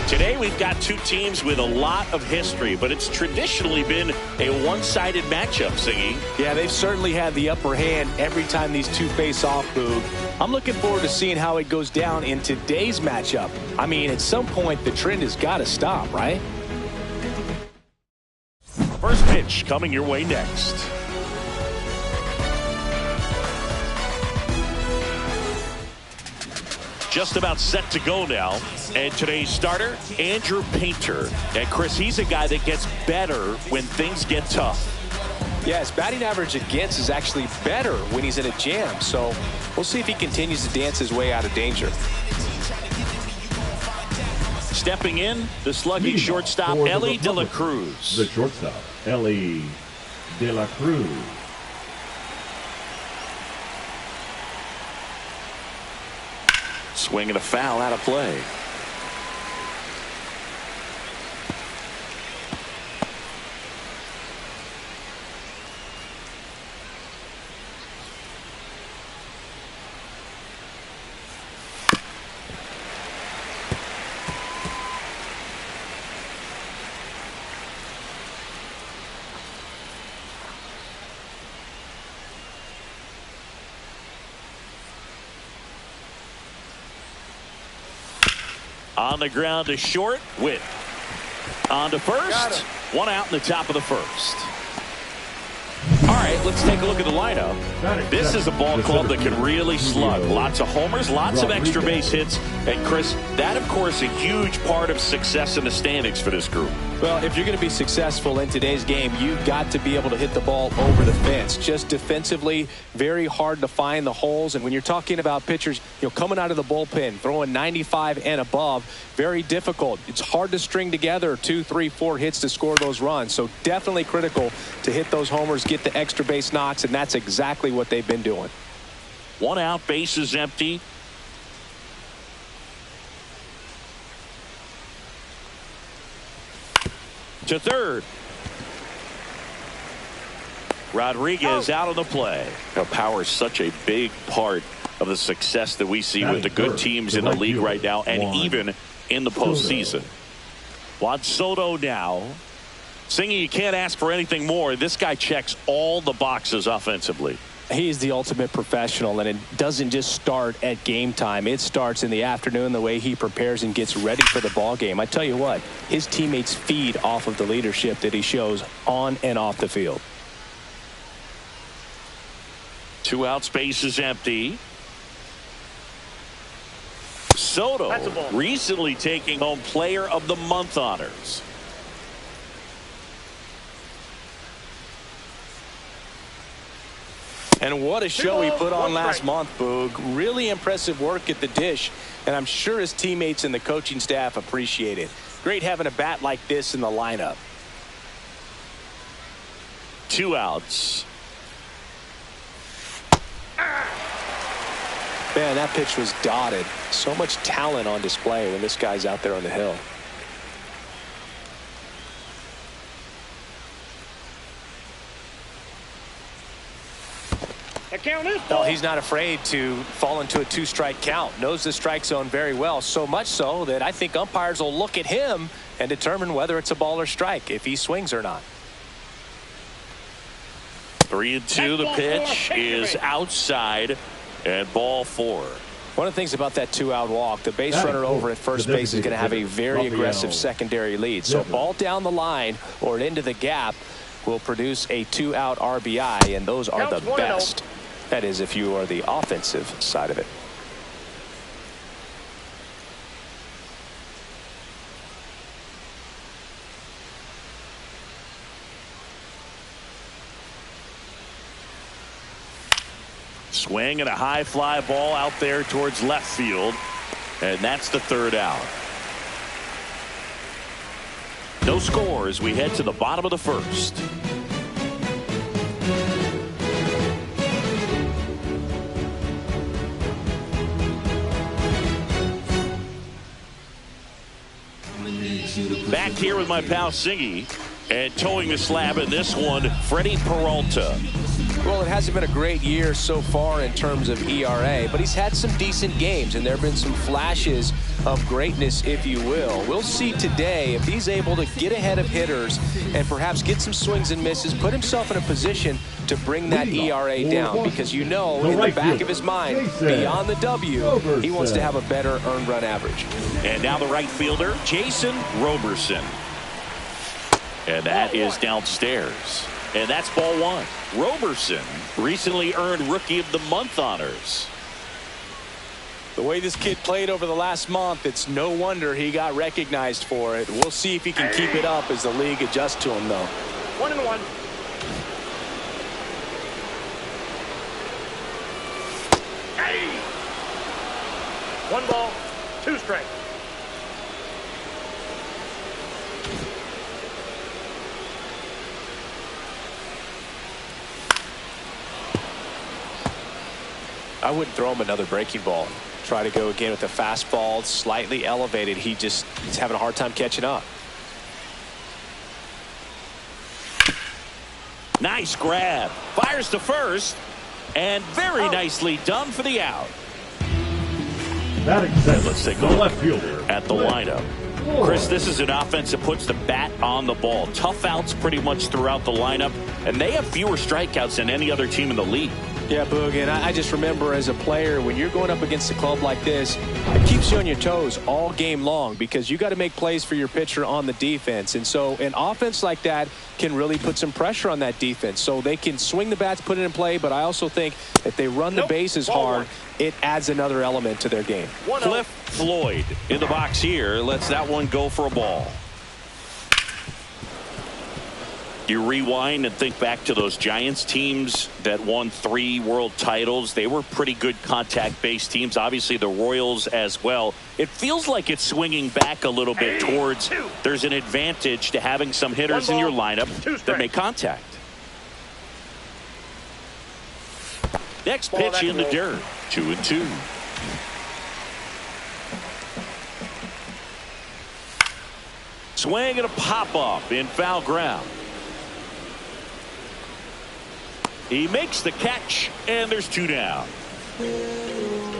Today we've got two teams with a lot of history, but it's traditionally been a one-sided matchup, Siggy. Yeah, they've certainly had the upper hand every time these two face off, Boog. I'm looking forward to seeing how it goes down in today's matchup. I mean, at some point, the trend has got to stop, right? First pitch coming your way next. Just about set to go now. And today's starter, Andrew Painter. And Chris, he's a guy that gets better when things get tough. Yeah, his batting average against is actually better when he's in a jam. So we'll see if he continues to dance his way out of danger. Stepping in, the slugging shortstop, Ellie De La Cruz. The shortstop, Ellie De La Cruz. Swing and a foul out of play. On the ground to short. Witt. On to first. One out in the top of the first. All right, let's take a look at the lineup. This is a ball club that can really slug. Lots of homers, lots of extra base hits. And Chris, that of course a huge part of success in the standings for this group. Well, if you're going to be successful in today's game, you've got to be able to hit the ball over the fence. Just defensively, very hard to find the holes. And when you're talking about pitchers, coming out of the bullpen, throwing 95 and above, very difficult. It's hard to string together 2, 3, 4 hits to score those runs. So definitely critical to hit those homers, get the extra base knocks, and that's exactly what they've been doing. One out, base is empty. To third. Rodriguez out on the play. Now, power is such a big part of the success that we see with the good teams in the league right now, and even in the postseason. Juan Soto now. Singy, you can't ask for anything more. This guy checks all the boxes offensively. He's the ultimate professional, and it doesn't just start at game time. It starts in the afternoon, the way he prepares and gets ready for the ball game. I tell you what, his teammates feed off of the leadership that he shows on and off the field. 2 outs, base is empty. Soto recently taking home Player of the Month honors. And what a show he put on last month, Boog. Really impressive work at the dish, and I'm sure his teammates and the coaching staff appreciate it. Great having a bat like this in the lineup. 2 outs. Man, that pitch was dotted. So much talent on display when this guy's out there on the hill. No, he's not afraid to fall into a 2-strike count. Knows the strike zone very well, so much so that I think umpires will look at him and determine whether it's a ball or strike, if he swings or not. 3-2. The pitch is outside, and ball 4. One of the things about that 2-out walk, the base runner over at first base is going to have a very aggressive secondary lead. So ball down the line or into the gap will produce a 2-out RBI, and those are the best. That is, if you are the offensive side of it. Swing and a high fly ball out there towards left field, and that's the 3rd out. No score as we head to the bottom of the 1st. Back here with my pal Siggy, and towing the slab in this one, Freddie Peralta. Well, it hasn't been a great year so far in terms of ERA, but he's had some decent games, and there have been some flashes of greatness, if you will. We'll see today if he's able to get ahead of hitters and perhaps get some swings and misses, put himself in a position to bring that ERA down, because in the back of his mind, beyond the W, he wants to have a better earned run average. And now the right fielder, Jason Roberson. And that is downstairs. And that's ball one. Roberson recently earned Rookie of the Month honors. The way this kid played over the last month, it's no wonder he got recognized for it. We'll see if he can keep it up as the league adjusts to him, though. 1-1. Hey! 1 ball, 2 strikes. I wouldn't throw him another breaking ball. Try to go again with a fastball, slightly elevated. He's having a hard time catching up. Nice grab. Fires to first. And very nicely done for the out. Let's take a look at the lineup. Chris, this is an offense that puts the bat on the ball. Tough outs pretty much throughout the lineup. And they have fewer strikeouts than any other team in the league. Yeah, Boog, and I just remember as a player, when you're going up against a club like this, it keeps you on your toes all game long, because you got to make plays for your pitcher on the defense. And so an offense like that can really put some pressure on that defense. So they can swing the bats, put it in play, but I also think if they run the bases hard, it adds another element to their game. Cliff Floyd in the box here lets that one go for a ball. You rewind and think back to those Giants teams that won 3 world titles. They were pretty good contact-based teams. Obviously, the Royals as well. It feels like it's swinging back a little bit towards there's an advantage to having some hitters in your lineup that make contact. Next pitch in the dirt. 2-2. Swing and a pop-up in foul ground. He makes the catch, and there's 2 down.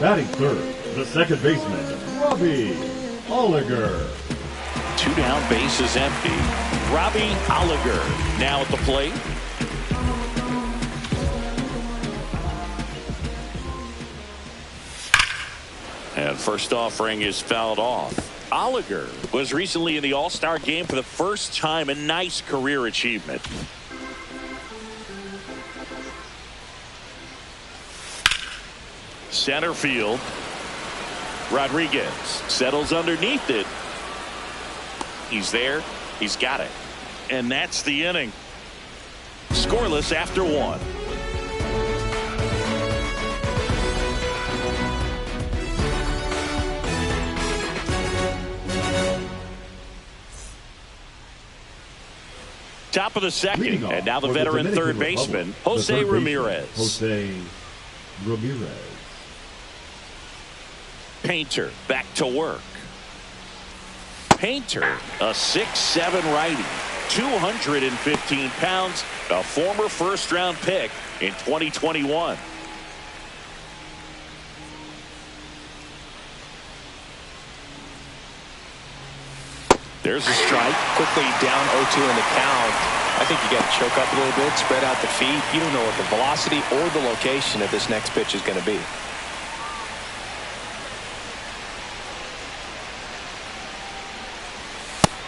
Batting third, the second baseman, Robbie Oliger. 2 down, base is empty. Robbie Oliger now at the plate. And first offering is fouled off. Oliger was recently in the All-Star game for the first time. A nice career achievement. Center field. Rodriguez settles underneath it. He's there. He's got it. And that's the inning. Scoreless after 1. Top of the second, and now the veteran third baseman, Jose Ramirez. Jose Ramirez. Painter back to work. Painter, a 6'7" righty, 215 pounds, a former first-round pick in 2021. There's a strike. Quickly down 0-2 in the count. I think you got to choke up a little bit, spread out the feet. You don't know what the velocity or the location of this next pitch is going to be.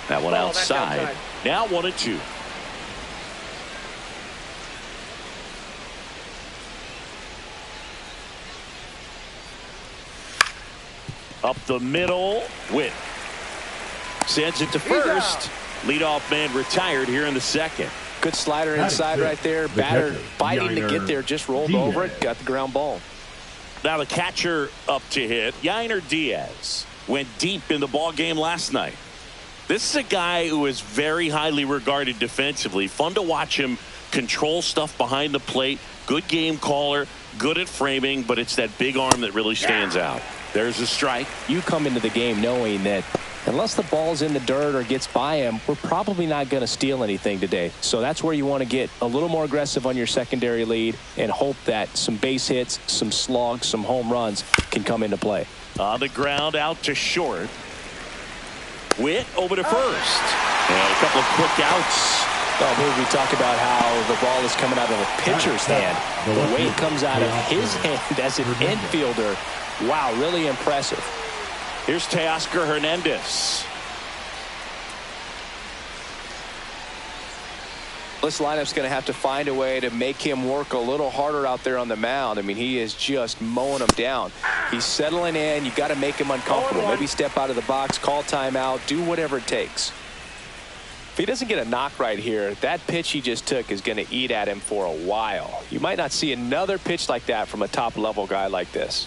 That one outside. Now 1-2. Up the middle. Witt sends it to first. Leadoff man retired here in the second. Good slider inside right there. Batter fighting to get there. Just rolled over it. Got the ground ball. Now the catcher up to hit. Yainer Diaz went deep in the ball game last night. This is a guy who is very highly regarded defensively. Fun to watch him control stuff behind the plate. Good game caller. Good at framing. But it's that big arm that really stands out. There's a strike. You come into the game knowing that unless the ball's in the dirt or gets by him, we're probably not going to steal anything today. So that's where you want to get a little more aggressive on your secondary lead and hope that some base hits, some slugs, some home runs can come into play. On the ground, out to short. Witt over to first. And a couple of quick outs. Well, we talk about how the ball is coming out of a pitcher's hand. The way it comes out of his hand as an infielder, wow, really impressive. Here's Teoscar Hernandez. This lineup's going to have to find a way to make him work a little harder out there on the mound. I mean, he is just mowing them down. He's settling in. You've got to make him uncomfortable. Maybe step out of the box, call timeout, do whatever it takes. If he doesn't get a knock right here, that pitch he just took is going to eat at him for a while. You might not see another pitch like that from a top-level guy like this.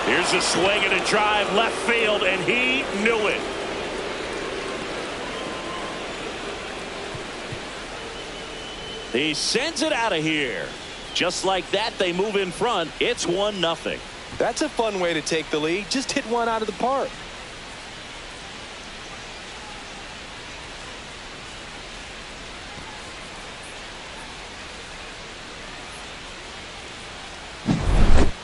Here's a swing and a drive left field, and he knew it. He sends it out of here. Just like that, they move in front. It's 1-0. That's a fun way to take the lead. Just hit one out of the park.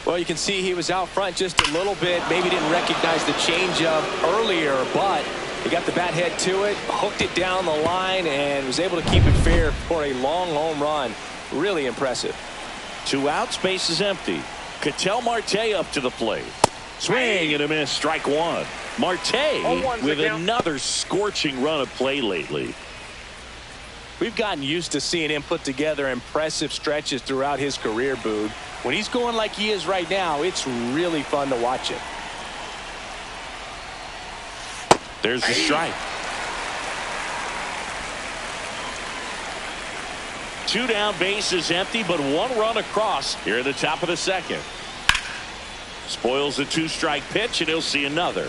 Well, you can see he was out front just a little bit. Maybe didn't recognize the changeup earlier, but he got the bat head to it, hooked it down the line, and was able to keep it fair for a long home run. Really impressive. 2 outs, base is empty. Ketel Marte up to the plate. Swing and a miss, strike one. Marte with another scorching run of play lately. We've gotten used to seeing him put together impressive stretches throughout his career, Boog. When he's going like he is right now, it's really fun to watch him. There's the strike. 2 down, base is empty, but 1 run across here at the top of the second. Spoils a 2-strike pitch, and he'll see another.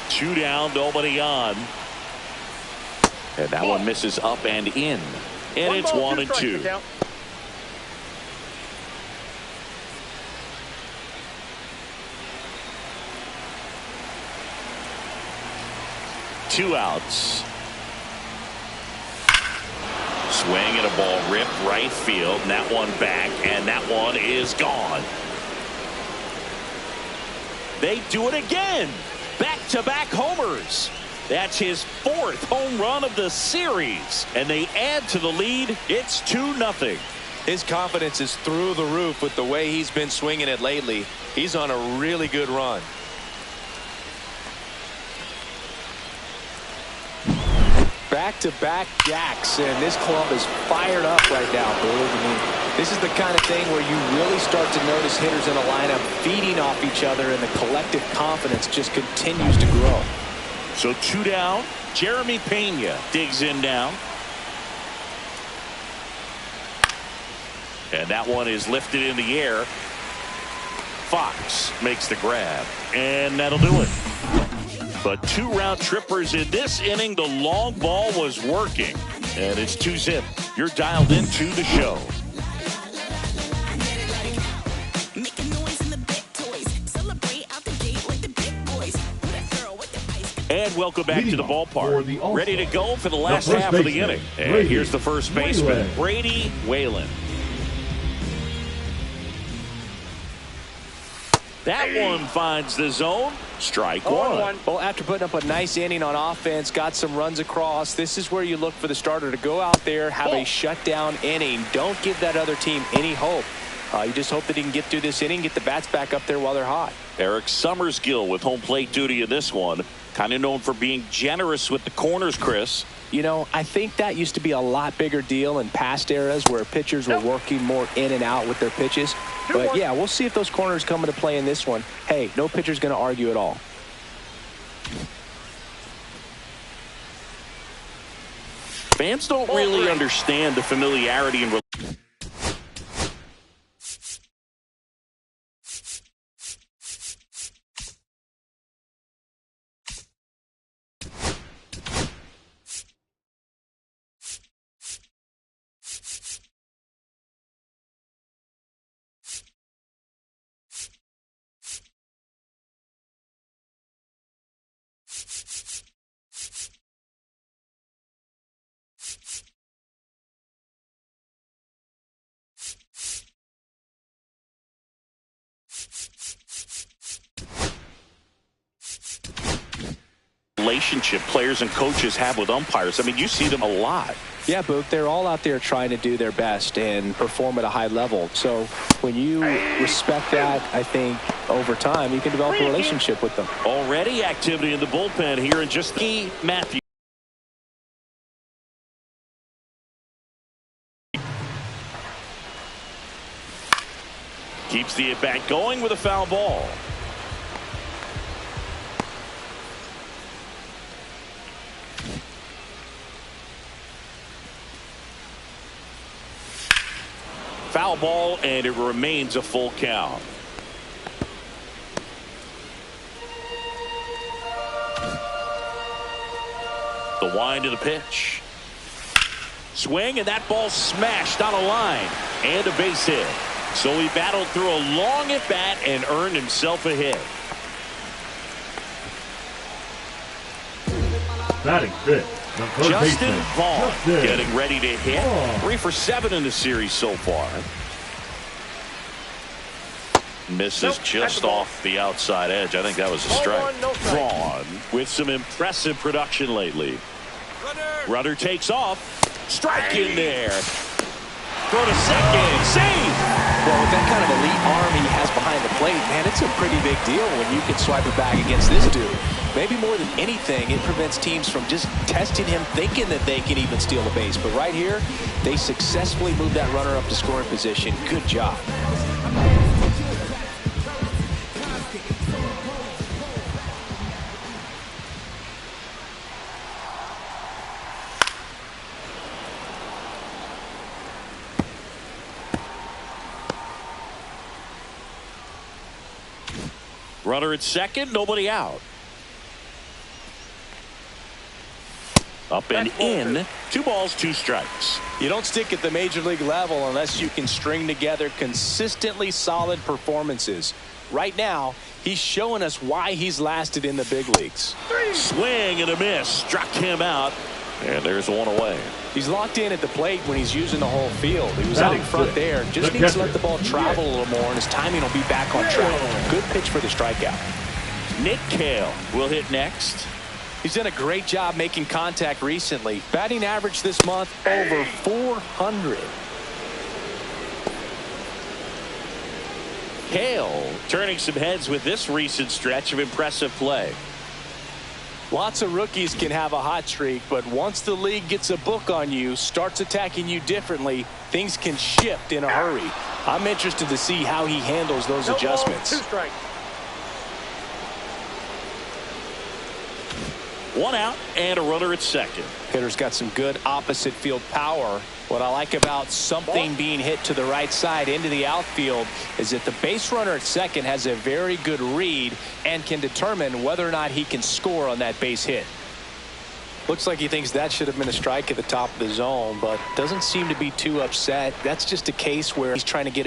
Two down, nobody on. And that one misses up and in. And it's 1-2. Two outs. Swing and a ball ripped right field. And that one back. And that one is gone. They do it again. Back-to-back homers. That's his 4th home run of the series. And they add to the lead. It's 2-0. His confidence is through the roof with the way he's been swinging it lately. He's on a really good run. Back-to-back jacks, and this club is fired up right now, Boog. I mean, this is the kind of thing where you really start to notice hitters in a lineup feeding off each other, and the collective confidence just continues to grow. So 2 down. Jeremy Pena digs in down. And that one is lifted in the air. Fox makes the grab. And that'll do it. But 2 round trippers in this inning. The long ball was working. And it's 2-zip. You're dialed into the show. And welcome back to the ballpark. Ready to go for the last half of the inning. And here's the first baseman, Brady Whalen. That one finds the zone. Strike one. Well, after putting up a nice inning on offense, got some runs across, this is where you look for the starter to go out there, have a shutdown inning. Don't give that other team any hope. You just hope that he can get through this inning, get the bats back up there while they're hot. Eric Summerskill with home plate duty in this one. Kind of known for being generous with the corners, Chris. You know, I think that used to be a lot bigger deal in past eras where pitchers were working more in and out with their pitches. But, yeah, we'll see if those corners come into play in this one. Hey, no pitcher's going to argue at all. Fans don't really understand the familiarity and relationship players and coaches have with umpires. I mean, you see them a lot. Yeah, Boog, they're all out there trying to do their best and perform at a high level. So when you respect that, I think over time you can develop a relationship with them. Already activity in the bullpen here in just Matthew. Keeps the at-bat going with a foul ball. Foul ball, and it remains a full count. The wind of the pitch. Swing, and that ball smashed on a line. And a base hit. So he battled through a long at-bat and earned himself a hit. Batting fifth, the third Justin baseman, Vaughn Justin getting ready to hit. Vaughn. 3 for 7 in the series so far. Misses just off the outside edge. I think that was a strike. Vaughn with some impressive production lately. Runner takes off. Strike in there. Throw to second. Save. Well, with that kind of elite arm he has behind the plate, man, it's a pretty big deal when you can swipe it back against this dude. Maybe more than anything, it prevents teams from just testing him, thinking that they can even steal the base. But right here, they successfully moved that runner up to scoring position. Good job. Runner at second, nobody out. Up and in. 2 balls, 2 strikes. You don't stick at the major league level unless you can string together consistently solid performances. Right now, he's showing us why he's lasted in the big leagues. Swing and a miss. Struck him out. And there's one away. He's locked in at the plate when he's using the whole field. He was out in front there. Just needs to let the ball travel a little more, and his timing will be back on track. Good pitch for the strikeout. Nick Cale will hit next. He's done a great job making contact recently. Batting average this month over 400. Cale turning some heads with this recent stretch of impressive play. Lots of rookies can have a hot streak, but once the league gets a book on you, starts attacking you differently, things can shift in a hurry. I'm interested to see how he handles those adjustments. 2 strikes. 1 out and a runner at second. Hitter's got some good opposite field power. What I like about something being hit to the right side into the outfield is that the base runner at second has a very good read and can determine whether or not he can score on that base hit. Looks like he thinks that should have been a strike at the top of the zone, but doesn't seem to be too upset. That's just a case where he's trying to get a